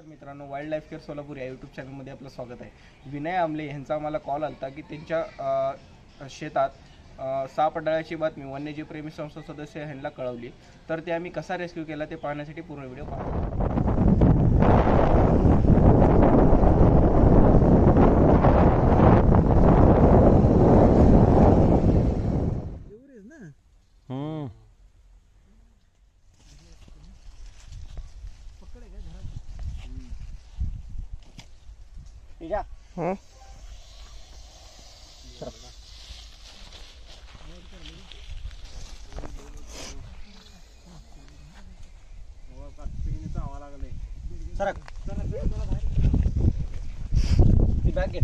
मित्रांनो, wild life care Solapur या YouTube चॅनलमध्ये आपलं स्वागत आहे. विनय आमले यांचा आम्हाला कॉल आला की त्यांच्या शेतात साप आढळल्याची बातमी वन्यजीव प्रेमी संस्था सदस्य ह्यांना कळवली. तर ते आम्ही कसा रेस्क्यू केला ते पाहण्यासाठी पूर्ण व्हिडिओ पाहतो. सरक ती बॅग घे.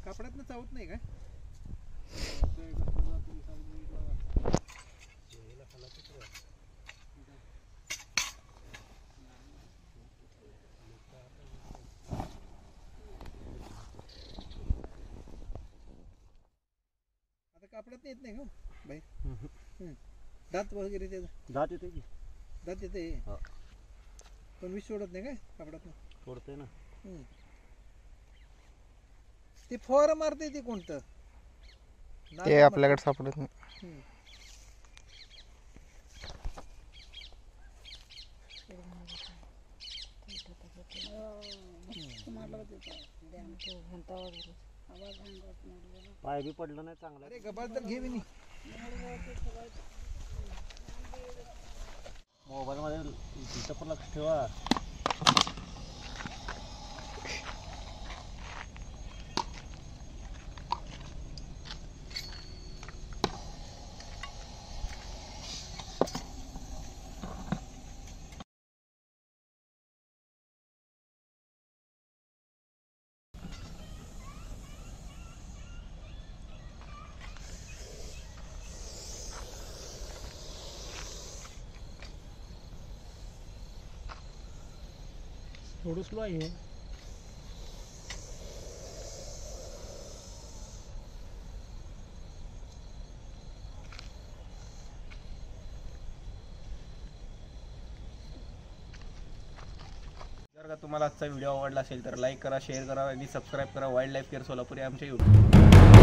कपड्यात चावत नाही काय? आता कपड्यात येत नाही का बाई? दात वगैरे त्याचा दात येते की दात येते पण विष सोडत नाही काय कपड्यात? सोडते ना. ती फवारा मारते ती कोणतं ते आपल्याकडे सापडत नाही. पाय बी पडलं नाही चांगलं. अरे गबाळ तर घे नाही. मोबाईल मध्ये तिथं पण लक्ष ठेवा. थोडं स्लो आहे. जर का तुम्हाला आजचा व्हिडिओ आवडला असेल तर लाईक करा, शेअर करा आणि सबस्क्राईब करा वाईल्ड लाईफ केअर सोलापूर या आमच्या यूट्यूब.